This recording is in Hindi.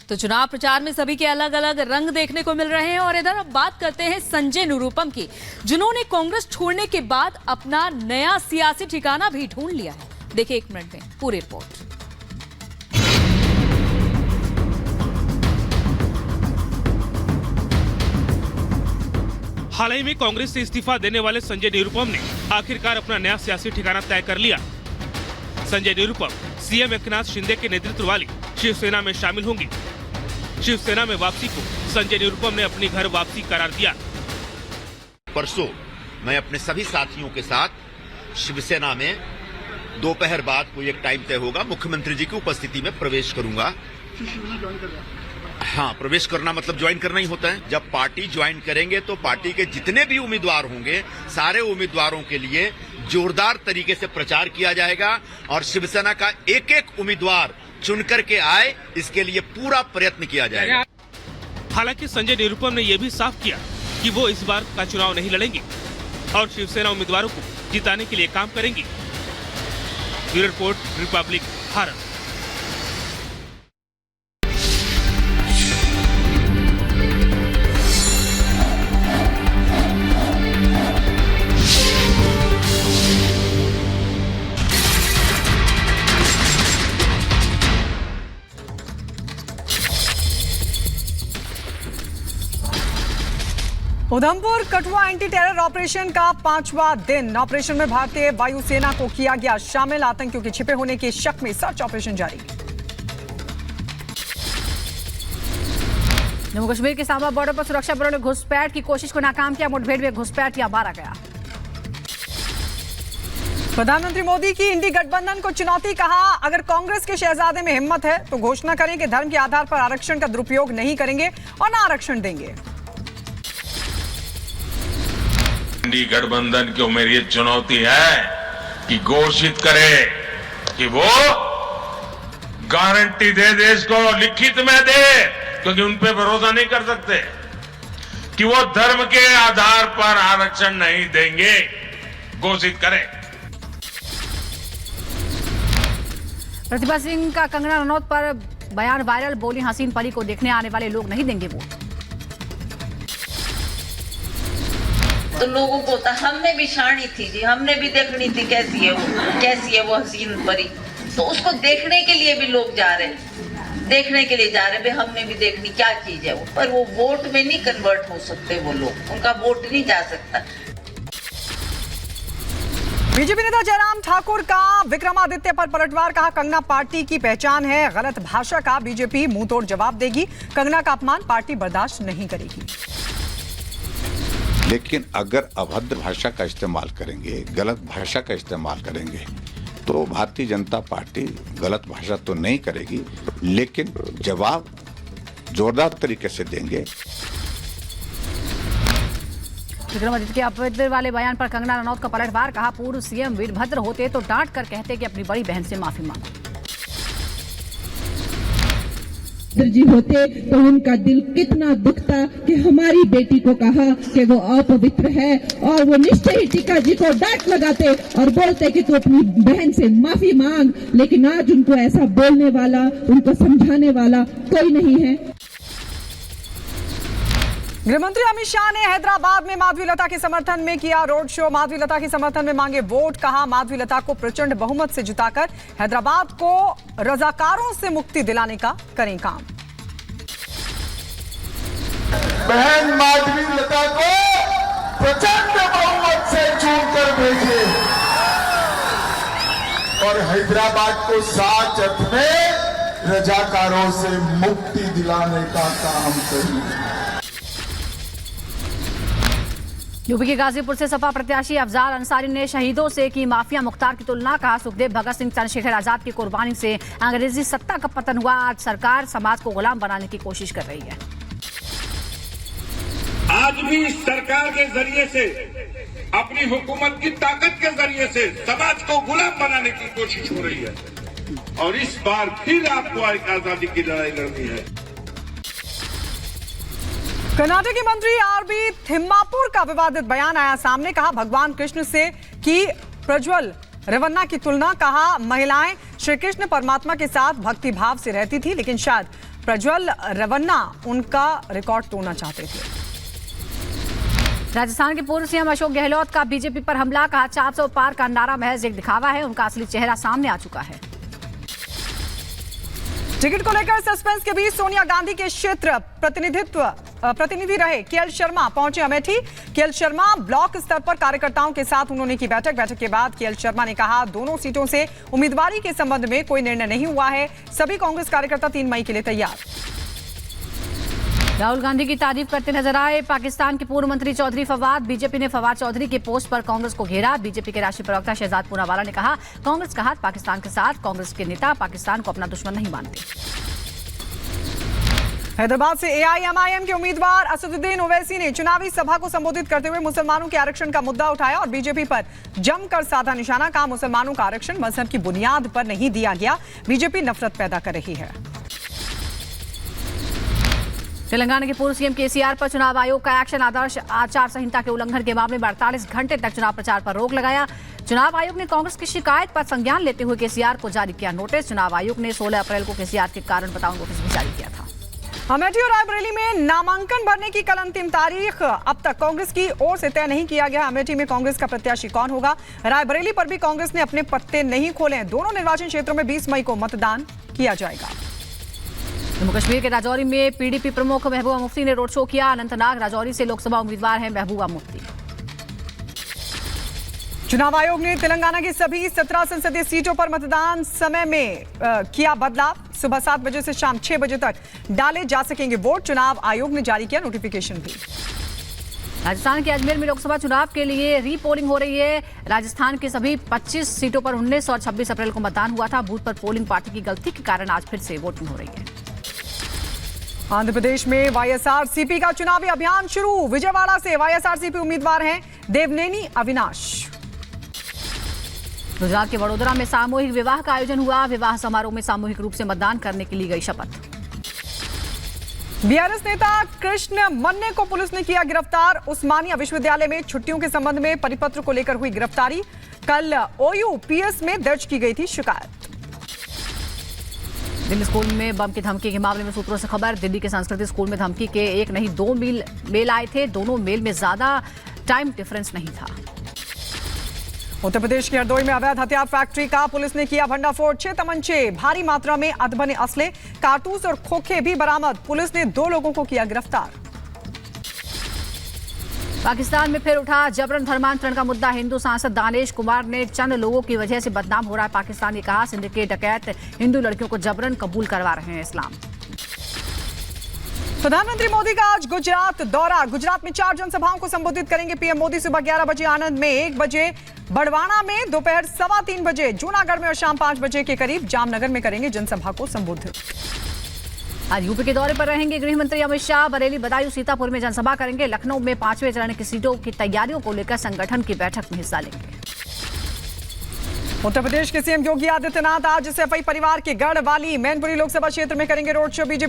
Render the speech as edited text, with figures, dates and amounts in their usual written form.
तो चुनाव प्रचार में सभी के अलग अलग रंग देखने को मिल रहे हैं और इधर अब बात करते हैं संजय निरुपम की, जिन्होंने कांग्रेस छोड़ने के बाद अपना नया सियासी ठिकाना भी ढूंढ लिया है। देखिए 1 मिनट में पूरी रिपोर्ट। हाल ही में कांग्रेस से इस्तीफा देने वाले संजय निरुपम ने आखिरकार अपना नया सियासी ठिकाना तय कर लिया। संजय निरुपम सीएम एकनाथ शिंदे के नेतृत्व वाली शिवसेना में शामिल होंगे। शिवसेना में वापसी को संजय निरुपम ने अपनी घर वापसी करार दिया। परसों मैं अपने सभी साथियों के साथ शिवसेना में दोपहर बाद कोई एक टाइम तय होगा, मुख्यमंत्री जी की उपस्थिति में प्रवेश करूंगा। हाँ, प्रवेश करना मतलब ज्वाइन करना ही होता है। जब पार्टी ज्वाइन करेंगे तो पार्टी के जितने भी उम्मीदवार होंगे, सारे उम्मीदवारों के लिए जोरदार तरीके से प्रचार किया जाएगा और शिवसेना का एक एक उम्मीदवार चुन करके आए, इसके लिए पूरा प्रयत्न किया जाएगा। हालांकि संजय निरुपम ने यह भी साफ किया कि वो इस बार का चुनाव नहीं लड़ेंगे और शिवसेना उम्मीदवारों को जिताने के लिए काम करेंगे। Bureau report, Republic Bharat. Udhampur Kathua anti terror operation का 5वां दिन। ऑपरेशन में भारतीय वायुसेना को किया गया शामिल। आतंकियों के छिपे होने के शक में सर्च ऑपरेशन जारी। जम्मू कश्मीर के सांबा बॉर्डर पर सुरक्षा बलों ने घुसपैठ की कोशिश को नाकाम किया। मुठभेड़ में घुसपैठ या मारा गया। प्रधानमंत्री मोदी की इंडी गठबंधन को चुनौती। कहा, अगर कांग्रेस के शहजादे में हिम्मत है तो घोषणा करें कि धर्म के आधार पर आरक्षण का दुरुपयोग नहीं करेंगे और न आरक्षण देंगे। इंडी गठबंधन की मेरी ये चुनौती है कि घोषित करे कि वो गारंटी दे देश को, लिखित में दे, क्योंकि उन पे भरोसा नहीं कर सकते, कि वो धर्म के आधार पर आरक्षण नहीं देंगे। घोषित करें। प्रतिभा सिंह का कंगना रनौत पर बयान वायरल। बोली, हसीन परी को देखने आने वाले लोग नहीं देंगे वोट। तो लोगों को तो हमने भी शानी थी जी, हमने भी देखनी थी कैसी है वो हसीन परी। तो उसको देखने के लिए भी लोग जा रहे हैं, देखने के लिए जा रहे हैं। हमने भी देखनी क्या चीज है वो, पर वो वोट में नहीं कन्वर्ट हो सकते वो लोग, उनका वोट नहीं जा सकता। बीजेपी नेता जयराम ठाकुर का विक्रमादित्य पर पलटवार। कहा, कंगना पार्टी की पहचान है, गलत भाषा का बीजेपी मुंह तोड़ जवाब देगी। कंगना का अपमान पार्टी बर्दाश्त नहीं करेगी। लेकिन अगर अभद्र भाषा का इस्तेमाल करेंगे, गलत भाषा का इस्तेमाल करेंगे, तो भारतीय जनता पार्टी गलत भाषा तो नहीं करेगी, लेकिन जवाब जोरदार तरीके से देंगे। विक्रमादित्य के अभद्र वाले बयान पर कंगना रनौत का पलटवार। कहा, पूर्व सीएम वीरभद्र होते तो डांट कर कहते कि अपनी बड़ी बहन से माफी मांगो। जी होते तो उनका दिल कितना दुखता कि हमारी बेटी को कहा कि वो अपवित्र है, और वो निश्चय ही टीका जी को डांट लगाते और बोलते कि तू अपनी बहन से माफी मांग। लेकिन आज उनको ऐसा बोलने वाला, उनको समझाने वाला कोई नहीं है। गृहमंत्री अमित शाह ने हैदराबाद में माधवीलता के समर्थन में किया रोड शो। माधवीलता के समर्थन में मांगे वोट। कहा, माधवीलता को प्रचंड बहुमत से जिताकर हैदराबाद को रजाकारों से मुक्ति दिलाने का करें काम। बहन माधवीलता को प्रचंड बहुमत से चुनकर भेजिए और हैदराबाद को साथ में रजाकारों से मुक्ति दिलाने का काम करिए। यूपी के गाजीपुर से सपा प्रत्याशी अफजाल अंसारी ने शहीदों से की माफिया मुख्तार की तुलना। कहा, सुखदेव, भगत सिंह, चंद्रशेखर आजाद की कुर्बानी से अंग्रेजी सत्ता का पतन हुआ। आज सरकार समाज को गुलाम बनाने की कोशिश कर रही है। आज भी सरकार के जरिए से, अपनी हुकूमत की ताकत के जरिए से समाज को गुलाम बनाने की कोशिश हो रही है और इस बार फिर आपको एक आजादी की लड़ाई लड़नी है। कर्नाटक के मंत्री आरबी थिम्मापुर का विवादित बयान आया सामने। कहा, भगवान कृष्ण से की प्रज्वल रेवन्ना की तुलना। कहा, महिलाएं श्री कृष्ण परमात्मा के साथ भक्ति भाव से रहती थी, लेकिन शायद प्रज्वल रेवन्ना उनका रिकॉर्ड तोड़ना चाहते थे। राजस्थान के पूर्व सीएम अशोक गहलोत का बीजेपी पर हमला, कहा 400 पार का नारा महज एक दिखावा है, उनका असली चेहरा सामने आ चुका है। टिकट को लेकर सस्पेंस के बीच सोनिया गांधी के क्षेत्र प्रतिनिधि रहे केएल शर्मा पहुंचे अमेठी। केएल शर्मा ब्लॉक स्तर पर कार्यकर्ताओं के साथ उन्होंने की बैठक के बाद केएल शर्मा ने कहा, दोनों सीटों से उम्मीदवारी के संबंध में कोई निर्णय नहीं हुआ है, सभी कांग्रेस कार्यकर्ता 3 मई के लिए तैयार। राहुल गांधी की तारीफ करते नजर आए पाकिस्तान के पूर्व मंत्री चौधरी फवाद। बीजेपी ने फवाद चौधरी के पोस्ट पर कांग्रेस को घेरा। बीजेपी के राष्ट्रीय प्रवक्ता शहजाद पूनावाला ने कहा, कांग्रेस का हाथ पाकिस्तान के साथ, कांग्रेस के नेता पाकिस्तान को अपना दुश्मन नहीं मानते। हैदराबाद से एआईएमआईएम के उम्मीदवार असदुद्दीन ओवैसी ने चुनावी सभा को संबोधित करते हुए मुसलमानों के आरक्षण का मुद्दा उठाया और बीजेपी पर जमकर साधा निशाना। कहा, मुसलमानों का आरक्षण मजहब की बुनियाद पर नहीं दिया गया, बीजेपी नफरत पैदा कर रही है। तेलंगाना के पूर्व सीएम केसीआर पर चुनाव आयोग का एक्शन, आदर्श आचार संहिता के उल्लंघन के मामले में 48 घंटे तक चुनाव प्रचार पर रोक लगाया। चुनाव आयोग ने कांग्रेस की शिकायत पर संज्ञान लेते हुए केसीआर को जारी किया नोटिस। चुनाव आयोग ने 16 अप्रैल को केसीआर के कारण बताओ नोटिस भी जारी किया था। अमेठी और रायबरेली में नामांकन भरने की कल अंतिम तारीख, अब तक कांग्रेस की ओर से तय नहीं किया गया। अमेठी में कांग्रेस का प्रत्याशी कौन होगा, रायबरेली पर भी कांग्रेस ने अपने पत्ते नहीं खोले। दोनों निर्वाचन क्षेत्रों में 20 मई को मतदान किया जाएगा। जम्मू कश्मीर के राजौरी में पीडीपी प्रमुख महबूबा मुफ्ती ने रोड शो किया। अनंतनाग राजौरी से लोकसभा उम्मीदवार हैं महबूबा मुफ्ती। चुनाव आयोग ने तेलंगाना की सभी 17 संसदीय सीटों पर मतदान समय में किया बदलाव। सुबह 7 बजे से शाम 6 बजे तक डाले जा सकेंगे वोट। चुनाव आयोग ने जारी किया नोटिफिकेशन भी। राजस्थान के अजमेर में लोकसभा चुनाव के लिए रीपोलिंग हो रही है। राजस्थान की सभी 25 सीटों पर 19 और 26 अप्रैल को मतदान हुआ था। बूथ पर पोलिंग पार्टी की गलती के कारण आज फिर से वोटिंग हो रही है। आंध्र प्रदेश में वाईएसआरसीपी का चुनावी अभियान शुरू। विजयवाड़ा से वाईएसआरसीपी उम्मीदवार हैं देवनेनी अविनाश। गुजरात के वडोदरा में सामूहिक विवाह का आयोजन हुआ। विवाह समारोह में सामूहिक रूप से मतदान करने की ली गई शपथ। बीआरएस नेता कृष्ण मन्ने को पुलिस ने किया गिरफ्तार। उस्मानिया विश्वविद्यालय में छुट्टियों के संबंध में परिपत्र को लेकर हुई गिरफ्तारी। कल ओयूपीएस में दर्ज की गई थी शिकायत। दिल्ली स्कूल में बम की धमकी के मामले में सूत्रों से खबर। दिल्ली के संस्कृति स्कूल में धमकी के एक नहीं 2 मेल आए थे। दोनों मेल में ज्यादा टाइम डिफरेंस नहीं था। उत्तर प्रदेश के हरदोई में अवैध हथियार फैक्ट्री का पुलिस ने किया भंडाफोड़। 6 तमंचे, भारी मात्रा में अधबने असले, कारतूस और खोखे भी बरामद। पुलिस ने 2 लोगों को किया गिरफ्तार। पाकिस्तान में फिर उठा जबरन धर्मांतरण का मुद्दा। हिंदू सांसद दानेश कुमार ने चंद लोगों की वजह से बदनाम हो रहा है पाकिस्तान। ने कहा, सिंध के डकैत हिंदू लड़कियों को जबरन कबूल करवा रहे हैं इस्लाम। प्रधानमंत्री मोदी का आज गुजरात दौरा। गुजरात में 4 जनसभाओं को संबोधित करेंगे पीएम मोदी। सुबह 11 बजे आनंद में, 1 बजे बड़वाना में, दोपहर 3:15 बजे जूनागढ़ में और शाम 5 बजे के करीब जामनगर में करेंगे जनसभा को संबोधित। आज यूपी के दौरे पर रहेंगे गृह मंत्री अमित शाह। बरेली, बदायूं, सीतापुर में जनसभा करेंगे। लखनऊ में 5वें चरण की सीटों की तैयारियों को लेकर संगठन की बैठक में हिस्सा लेंगे। उत्तर प्रदेश के सीएम योगी आदित्यनाथ आज एसएफआई परिवार के गढ़वाली मैनपुरी लोकसभा क्षेत्र में करेंगे रोड शो। बीजेपी